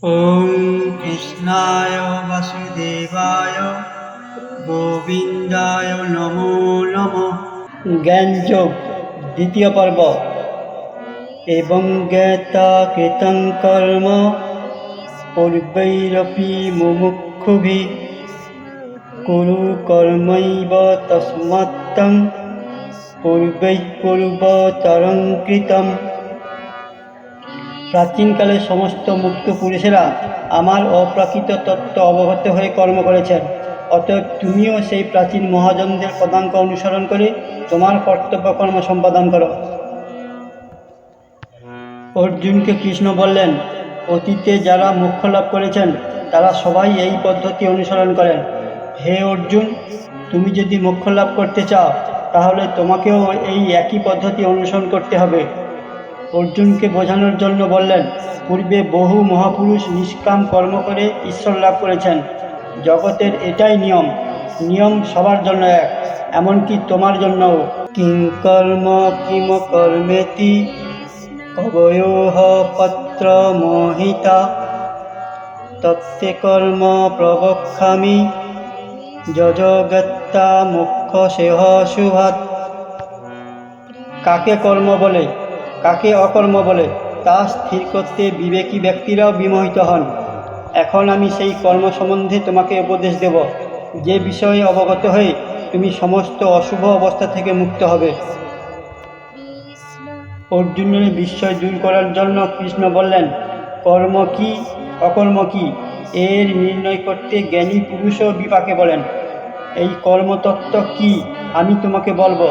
ওম কৃষ্ণায় বাসুদেবায় গোবিন্দায় নমো নমঃ। জ্ঞানযোগ দ্বিতীয় পর্ব। এবং জ্ঞাতা কৃতং কর্ম পূর্বৈরপি মুমুক্ষুভিঃ কুরু কর্মৈব তস্মাত্তং পূর্বৈঃ পূর্বতরং কৃতম। প্রাচীনকালে সমস্ত মুক্ত পুরুষেরা আমার অপ্রাকৃত তত্ত্ব অবগত হয়ে কর্ম করেছেন। অতএব তুমিও সেই প্রাচীন মহাজনদের পদাঙ্ক অনুসরণ করে তোমার কর্তব্য কর্ম সম্পাদন করো। অর্জুনকে কৃষ্ণ বললেন, অতীতে যারা মোক্ষ লাভ করেছেন তারা সবাই এই পদ্ধতি অনুসরণ করেন। হে অর্জুন, তুমি যদি মোক্ষ লাভ করতে চাও তাহলে তোমাকেও এই একই পদ্ধতি অনুসরণ করতে হবে। অর্জুনকে বোঝানোর জন্য বললেন, পূর্বে বহু মহাপুরুষ নিষ্কাম কর্ম করে ঈশ্বর লাভ করেছেন। জগতের এটাই নিয়ম। নিয়ম সবার জন্য এক, এমনকি তোমার জন্যও। কিং কর্ম কিম কর্মেতি কবয়োঃ পত্র মোহিতা তত্তে কর্ম প্রবক্ষ্যামি যজগত্যা মোক্ষসেহ শুভাৎ। কাকে কর্ম বলে কাকে অকর্ম বলে তা স্থির করতে বিবেকী ব্যক্তিরাও বিমোহিত হন। এখন আমি সেই কর্ম সম্বন্ধে তোমাকে উপদেশ দেব, যে বিষয়ে অবগত হয়ে তুমি সমস্ত অশুভ অবস্থা থেকে মুক্ত হবে। অর্জুনের বিস্ময় দূর করার জন্য কৃষ্ণ বললেন, কর্ম কি অকর্ম কি এর নির্ণয় করতে জ্ঞানী পুরুষও বিপাকে বলেন। এই কর্মতত্ত্ব কি আমি তোমাকে বলবো।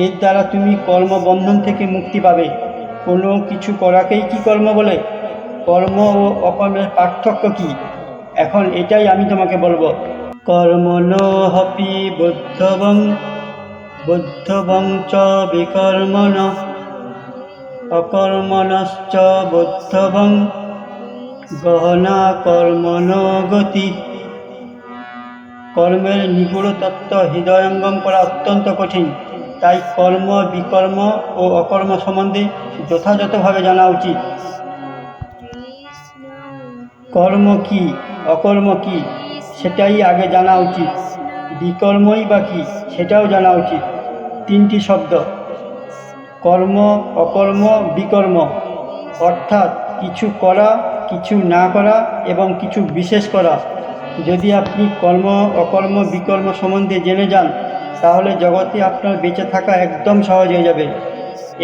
এর দ্বারা তুমি কর্মবন্ধন থেকে মুক্তি পাবে। কোনো কিছু করাকেই কি কর্ম বলে? কর্ম ও অকর্মের পার্থক্য কি, এখন এটাই আমি তোমাকে বলবো। কর্মণোহপি বুদ্ধবং চ বিকর্মণঃ অকর্মণশ্চ বুদ্ধবং গহনা কর্মণো গতি। কর্মের নিগূঢ় তত্ত্ব হৃদয়ঙ্গম করা অত্যন্ত কঠিন, তাই কর্ম বিকর্ম ও অকর্ম সম্বন্ধে যথাযথভাবে জানা উচিত। কর্ম কি অকর্ম কি সেটাই আগে জানা উচিত। বিকর্মই বা কি সেটাও জানা উচিত। তিনটি শব্দ, কর্ম অকর্ম বিকর্ম, অর্থাৎ কিছু করা, কিছু না করা এবং কিছু বিশেষ করা। যদি আপনি কর্ম অকর্ম বিকর্ম সম্বন্ধে জেনে যান তাহলে জগতে আপনার বেঁচে থাকা একদম সহজ হয়ে যাবে।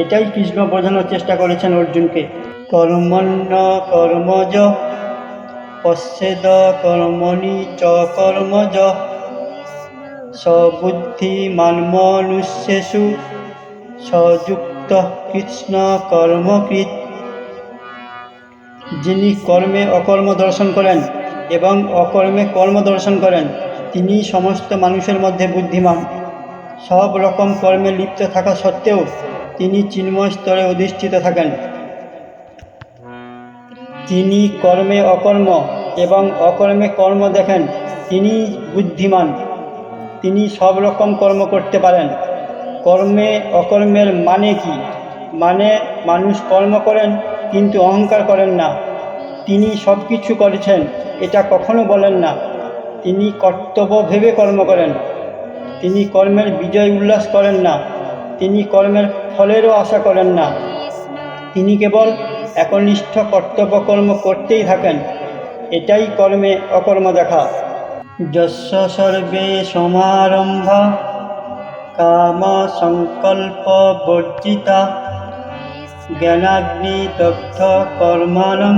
এটাই কৃষ্ণ বোঝানোর চেষ্টা করেছেন অর্জুনকে। কর্মণ্য কর্মজ পশ্যেদ কর্মণি চ কর্মজ সবুদ্ধিমান মনুষ্যেষু সযুক্ত কৃষ্ণ কর্মকৃৎ। যিনি কর্মে অকর্ম দর্শন করেন এবং অকর্মে কর্ম দর্শন করেন তিনি সমস্ত মানুষের মধ্যে বুদ্ধিমান। সব রকম কর্মে লিপ্ত থাকা সত্ত্বেও তিনি চিন্ময় স্তরে অধিষ্ঠিত থাকেন। যিনি কর্মে অকর্ম এবং অকর্মে কর্ম দেখেন তিনি বুদ্ধিমান। তিনি সব রকম কর্ম করতে পারেন। কর্মে অকর্মের মানে কি? মানে মানুষ কর্ম করেন কিন্তু অহংকার করেন না। তিনি সব কিছু করেছেন এটা কখনো বলেন না। তিনি কর্তব্য ভেবে কর্ম করেন। তিনি কর্মের বিজয় উল্লাস করেন না। তিনি কর্মের ফলেরও আশা করেন না। তিনি কেবল একনিষ্ঠ কর্তব্য কর্ম করতেই থাকেন। এটাই কর্মে অকর্ম দেখা। যস্য সর্বে সমারম্ভা কাম সংকল্প বর্জিতা জ্ঞানাগ্নি দগ্ধ কর্মাণং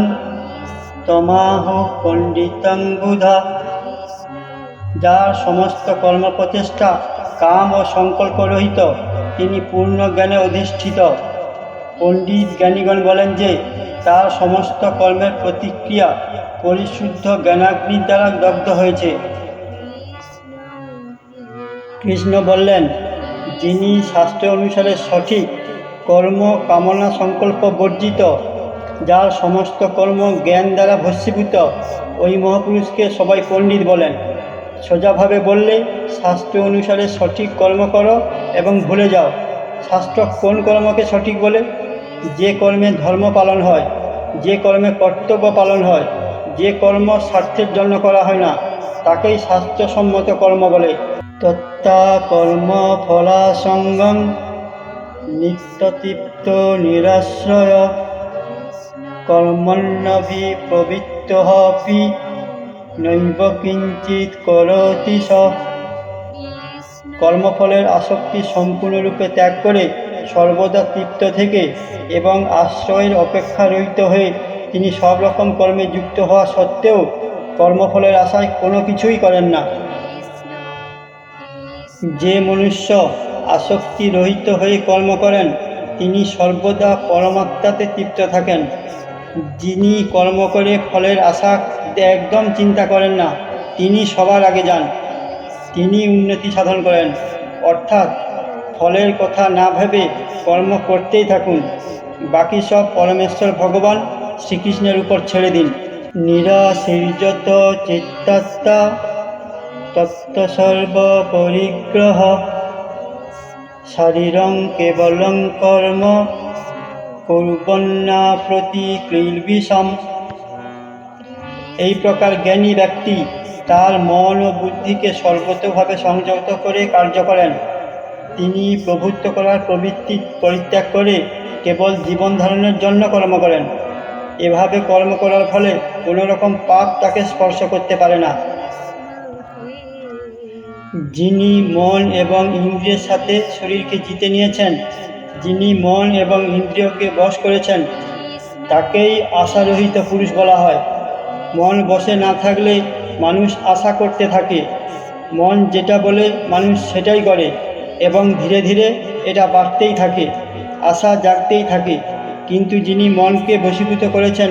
তমাহু পণ্ডিতং বুধা। যার সমস্ত কর্মপ্রচেষ্টা কাম ও সংকল্প রহিত তিনি পূর্ণ জ্ঞানে অধিষ্ঠিত। পণ্ডিত জ্ঞানীগণ বলেন যে তার সমস্ত কর্মের প্রতিক্রিয়া পরিশুদ্ধ জ্ঞানাগ্নির দ্বারা দগ্ধ হয়েছে। কৃষ্ণ বললেন, যিনি শাস্ত্র অনুসারে সঠিক কর্ম কামনা সংকল্প বর্জিত, যার সমস্ত কর্ম জ্ঞান দ্বারা ভস্মীভূত, ওই মহাপুরুষকে সবাই পণ্ডিত বলেন। সোজাভাবে বললে শাস্ত্র অনুসারে সঠিক কর্ম করো এবং ভুলে যাও। শাস্ত্র কোন কর্মকে সঠিক বলে? যে কর্মে ধর্ম পালন হয়, যে কর্মে কর্তব্য পালন হয়, যে কর্ম স্বার্থের জন্য করা হয় না তাকেই স্বাস্থ্যসম্মত কর্ম বলে। তত্তা কর্ম ফলাসঙ্গম নিত্যতৃপ্ত নিরাশ্রয় কর্মণ্যভি প্রবৃত্তঃপি নৈব কিঞ্চিৎ করোতি স। কর্মফলের আসক্তি সম্পূর্ণরূপে ত্যাগ করে সর্বদা তৃপ্ত থেকে এবং আশ্রয়ের অপেক্ষা রহিত হয়ে তিনি সব রকম কর্মে যুক্ত হওয়া সত্ত্বেও কর্মফলের আশায় কোনো কিছুই করেন না। যে মনুষ্য আসক্তি রহিত হয়ে কর্ম করেন তিনি সর্বদা পরমাত্মাতে তৃপ্ত থাকেন। যিনি কর্ম করে ফলের আশা একদম চিন্তা করেন না তিনি সবার আগে যান, তিনি উন্নতি সাধন করেন। অর্থাৎ ফলের কথা না ভেবে কর্ম করতেই থাকুন, বাকি সব পরমেশ্বর ভগবান শ্রীকৃষ্ণের উপর ছেড়ে দিন। নিরাশীর্যত চিত্তাত্মা তত্ত্ব সর্ব পরিগ্রহ শারীরং কেবলং কর্ম কুর্বন্না প্রতিক্রিলবিষম। এই প্রকার জ্ঞানী ব্যক্তি তার মন ও বুদ্ধিকে সর্বতোভাবে সংযত করে কার্য করেন। তিনি প্রভুত্ব করার প্রবৃত্তি পরিত্যাগ করে কেবল জীবন ধারণের জন্য কর্ম করেন। এভাবে কর্ম করার ফলে কোনো রকম পাপ তাকে স্পর্শ করতে পারে না। যিনি মন এবং ইন্দ্রিয়ের সাথে শরীরকে জিতে নিয়েছেন, যিনি মন এবং ইন্দ্রিয়কে বশ করেছেন, তাকেই আশারহিত পুরুষ বলা হয়। মন বশে না থাকলে মানুষ আশা করতে থাকে, মন যেটা বলে মানুষ সেটাই করে এবং ধীরে ধীরে এটা বাড়তেই থাকে, আশা জাগতেই থাকে। কিন্তু যিনি মনকে বশীভূত করেছেন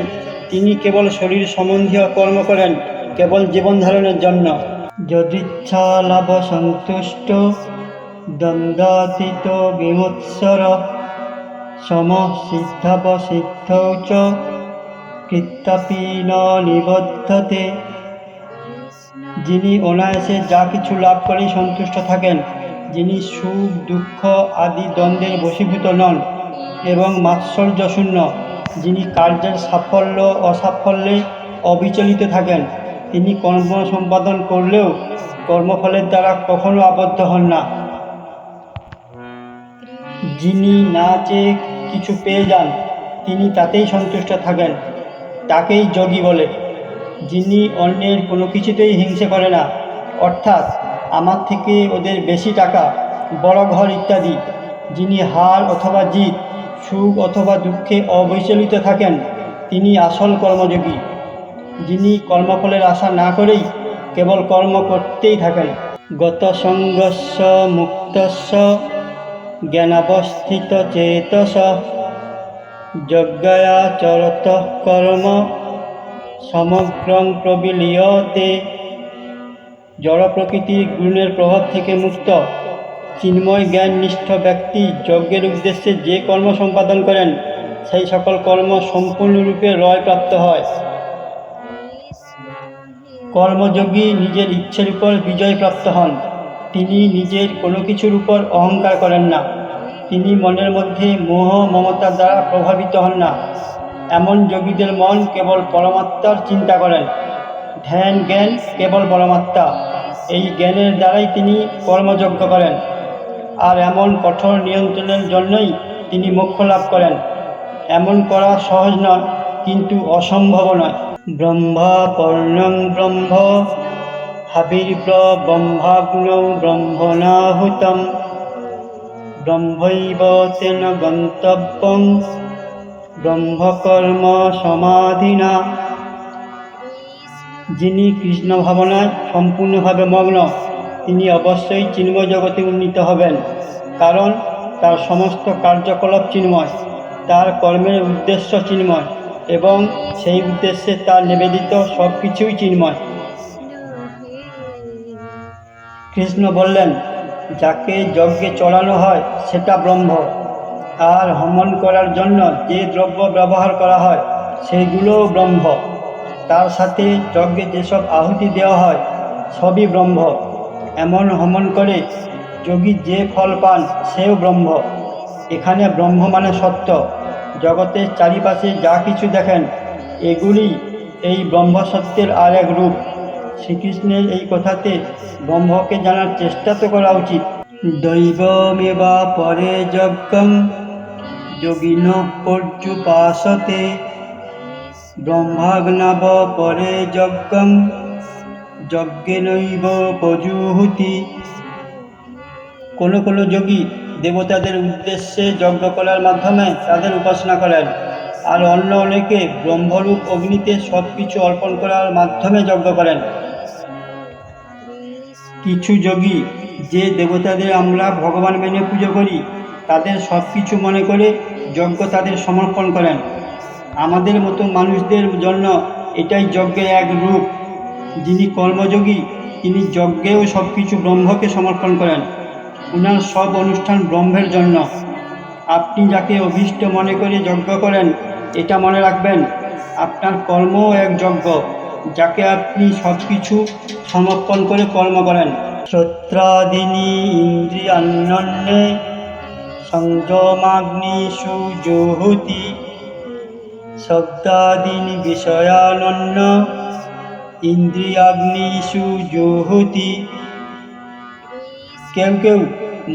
তিনি কেবল শরীর সম্বন্ধীয় কর্ম করেন কেবল জীবন ধারণের জন্য। যদিচ্ছা লাভ সন্তুষ্ট দ্বন্দ্বাতীত বিমুৎসর সম সিদ্ধাবসিদ্ধৌ চ কৃত্যাপি ন নিবদ্ধতে। যিনি অনায়াসে যা কিছু লাভ করেই সন্তুষ্ট থাকেন, যিনি সুখ দুঃখ আদি দ্বন্দ্বের বশীভূত নন এবং মাৎসর্যশূন্য, যিনি কার্যের সাফল্য অসাফল্যে অবিচলিত থাকেন, তিনি কর্ম সম্পাদন করলেও কর্মফলের দ্বারা কখনো আবদ্ধ হন না। যিনি না চেয়ে কিছু পেয়ে যান তিনি তাতেই সন্তুষ্ট থাকেন, তাকেই যোগী বলে। যিনি অন্যের কোনো কিছুতেই হিংসে করে না, অর্থাৎ আমার থেকে ওদের বেশি টাকা, বড় ঘর ইত্যাদি, যিনি হার অথবা জিত, সুখ অথবা দুঃখে অবিচলিত থাকেন, তিনি আসল কর্মযোগী। যিনি কর্মফলের আশা না করেই কেবল কর্ম করতেই থাকেন। গত সঙ্গস্য মুক্তস্য জ্ঞানাবস্থিত চেতস যজ্ঞাচরত কর্ম সমগ্রং প্রবিলীয়তে। জড় প্রকৃতির গুণের প্রভাব থেকে মুক্ত চিন্ময় জ্ঞাননিষ্ঠ ব্যক্তি যজ্ঞের উদ্দেশ্যে যে কর্ম সম্পাদন করেন সেই সকল কর্ম সম্পূর্ণরূপে লয়প্রাপ্ত হয়। কর্মযোগী নিজের ইচ্ছের উপর বিজয়প্রাপ্ত হন। তিনি নিজের কোনো কিছুর উপর অহংকার করেন না, তিনি মনের মধ্যে মোহ মমতার দ্বারা প্রভাবিত হন না। এমন যোগীদের মন কেবল পরমাত্মার চিন্তা করেন, ধ্যান জ্ঞান কেবল পরমাত্মা, এই জ্ঞানের দ্বারাই তিনি কর্মযজ্ঞ করেন। আর এমন কঠোর নিয়ন্ত্রণের জন্যই তিনি মোক্ষ লাভ করেন। এমন করা সহজ নয়, কিন্তু অসম্ভব নয়। ব্রহ্মাপর্ণং ব্রহ্ম হাবির্ব্র ব্রহ্মাগ্নৌ ব্রহ্মণাহুতম ব্রহ্মৈব তেন গন্তব্যং ব্রহ্মকর্ম সমাধিনা। যিনি কৃষ্ণ ভাবনায় সম্পূর্ণভাবে মগ্ন তিনি অবশ্যই চিন্ময় জগতে উন্নীত হবেন, কারণ তার সমস্ত কার্যকলাপ চিন্ময়, তার কর্মের উদ্দেশ্য চিন্ময় এবং সেই উদ্দেশ্যে তার নিবেদিত সব কিছুই চিন্ময়। কৃষ্ণ বললেন, যাকে যজ্ঞে চড়ানো হয় সেটা ব্রহ্ম, আর হবন করার জন্য যে দ্রব্য ব্যবহার করা হয় সেইগুলোও ব্রহ্ম। তার সাথে যজ্ঞে যেসব আহুতি দেওয়া হয় সবই ব্রহ্ম। এমন হবন করে যোগী যে ফল পান সেও ব্রহ্ম। এখানে ব্রহ্ম মানে সত্য। জগতের চারিপাশে যা কিছু দেখেন এগুলি এই ব্রহ্মসত্যের আর এক রূপ। শ্রীকৃষ্ণের এই কথাতে ব্রহ্মকে জানার চেষ্টা তো করা উচিত। দৈবমেবা পরে যজ্ঞং যোগিন পর্যুপাসতে ব্রহ্মাগ্নাব পরে যজ্ঞং যজ্ঞেনৈব পজুহুতি। কোনো যোগী দেবতাদের উদ্দেশ্যে যজ্ঞ করার মাধ্যমে তাদের উপাসনা করেন, আর অন্য অনেকে ব্রহ্মরূপ অগ্নিতে সব কিছু অর্পণ করার মাধ্যমে যজ্ঞ করেন। কিছু যোগী যে দেবতাদের আমরা ভগবান মেনে পুজো করি তাদের সব কিছু মনে করে যজ্ঞ তাদের সমর্পণ করেন। আমাদের মতো মানুষদের জন্য এটাই যজ্ঞের এক রূপ। যিনি কর্মযোগী তিনি যজ্ঞেও সব কিছু ব্রহ্মকে সমর্পণ করেন। ওনার সব অনুষ্ঠান ব্রহ্মের জন্য। আপনি যাকে অভীষ্ট মনে করে যজ্ঞ করেন, এটা মনে রাখবেন আপনার কর্মও এক যজ্ঞ, যাকে আপনি সব কিছু সমর্পণ করে কর্ম করেন। শ্রোত্রাদীনি ইন্দ্রিয়ান্যন্যে সংযমাগ্নিষু জুহুতি শব্দাদীনি বিষয়ানন্য ইন্দ্রিয়াগ্নিষু জুহুতি। কেউ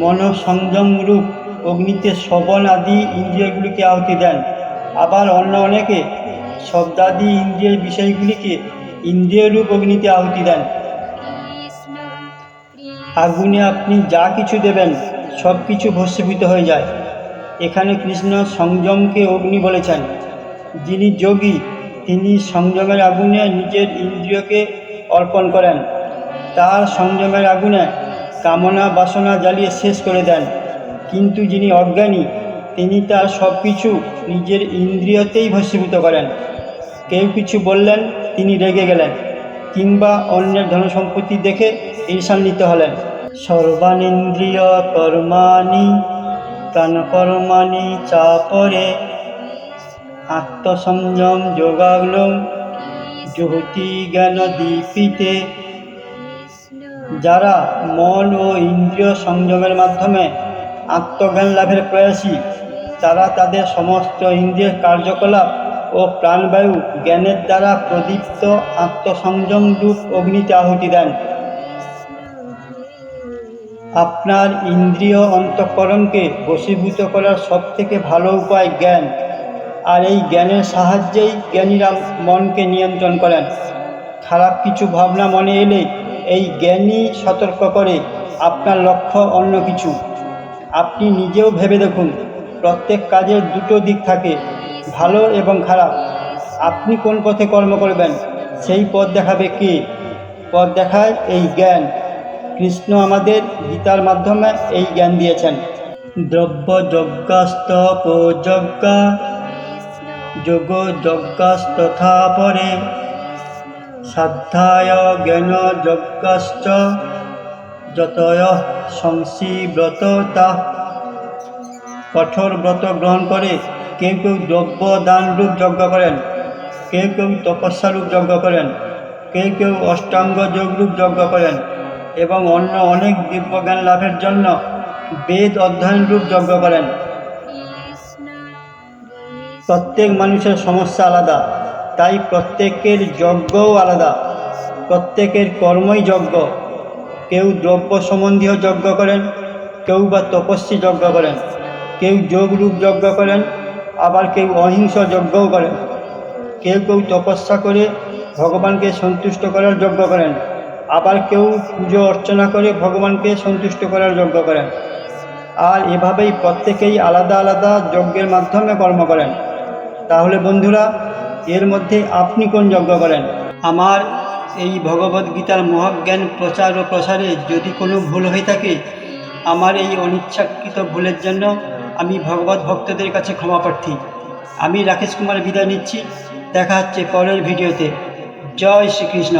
মনঃসংযম রূপ অগ্নিতে শ্রবণ আদি ইন্দ্রিয়গুলিকে আহুতি দেন, আবার অন্য অনেকে শব্দাদি ইন্দ্রিয়ের বিষয়গুলিকে ইন্দ্রিয়রূপ অগ্নিতে আহুতি দেন। আগুনে আপনি যা কিছু দেবেন সব কিছু ভস্মীভূত হয়ে যায়। এখানে কৃষ্ণ সংযমকে অগ্নি বলেছেন। যিনি যোগী তিনি সংযমের আগুনে নিজের ইন্দ্রিয়কে অর্পণ করেন। তার সংযমের আগুনে কামনা বাসনা জ্বালিয়ে শেষ করে দেন। কিন্তু যিনি অজ্ঞানী তিনি তার সব কিছু নিজের ইন্দ্রিয়তেই ভস্মীভূত করেন। কেউ কিছু বললেন তিনি রেগে গেলেন, কিংবা অন্যের ধনসম্পত্তি দেখে ঈর্ষান্বিত হলেন। সর্বানিন্দ্রিয় কর্মাণি প্রাণকর্মাণি চাপরে আত্মসংযম যোগাগ্নৌ জুহুতি জ্ঞান দীপিতে। যারা মন ও ইন্দ্রিয় সংযমের মাধ্যমে আত্মজ্ঞান লাভের প্রয়াসী, তারা তাদের সমস্ত ইন্দ্রিয়ের কার্যকলাপ ও প্রাণবায়ু জ্ঞানের দ্বারা প্রদীপ্ত আত্মসংযম রূপ অগ্নিতে আহুতি দেন। আপনার ইন্দ্রিয় অন্তঃকরণকে বশীভূত করার সবথেকে ভালো উপায় জ্ঞান, আর এই জ্ঞানের সাহায্যেই জ্ঞানীরা মনকে নিয়ন্ত্রণ করেন। খারাপ কিছু ভাবনা মনে এলে এই জ্ঞানই সতর্ক করে আপনার লক্ষ্য অন্য কিছু। আপনি নিজেও ভেবে দেখুন, প্রত্যেক কাজের দুটো দিক থাকে, ভালো এবং খারাপ। আপনি কোন পথে কর্ম করবেন সেই পথ দেখাবে কে? পথ দেখায় এই জ্ঞান। কৃষ্ণ আমাদের গীতার মাধ্যমে এই জ্ঞান দিয়েছেন। দ্রব্য যজ্ঞাস্তপোযজ্ঞা যোগ যজ্ঞাস্তথা পরে সাধ্যায় জ্ঞান যজ্ঞাশ্চ যতয় সংসিব্রততা। কঠোর ব্রত গ্রহণ করে কেউ দ্রব্য দান রূপ যজ্ঞ করেন, কেউ তপস্যা রূপ যজ্ঞ করেন, কেউ অষ্টাঙ্গ যোগ রূপ যজ্ঞ করেন, এবং অন্য অনেক দিব্যজ্ঞান লাভের জন্য বেদ অধ্যয়ন রূপ যজ্ঞ করেন। প্রত্যেক মানুষের সমস্যা আলাদা, তাই প্রত্যেকের যজ্ঞও আলাদা। প্রত্যেকের কর্মই যজ্ঞ। কেউ দ্রব্য সম্বন্ধীয় যজ্ঞ করেন, কেউ বা তপস্বী যজ্ঞ করেন, কেউ যোগরূপ যজ্ঞ করেন, আবার কেউ অহিংস যজ্ঞও করেন। কেউ তপস্যা করে ভগবানকে সন্তুষ্ট করার যজ্ঞ করেন, আবার কেউ পুজো অর্চনা করে ভগবানকে সন্তুষ্ট করার যজ্ঞ করেন। আর এভাবেই প্রত্যেকেই আলাদা আলাদা যজ্ঞের মাধ্যমে কর্ম করেন। তাহলে বন্ধুরা, এর মধ্যে আপনি কোন যজ্ঞ করেন? আমার এই ভগবদ্গীতার মহাজ্ঞান প্রচার ও প্রসারে যদি কোনো ভুল হয়ে থাকে, আমার এই অনিচ্ছাকৃত ভুলের জন্য আমি ভগবত ভক্তদের কাছে ক্ষমা প্রার্থী। আমি রাকেশ কুমার বিদায় নিচ্ছি। দেখা হচ্ছে পরের ভিডিওতে। জয় শ্রীকৃষ্ণ।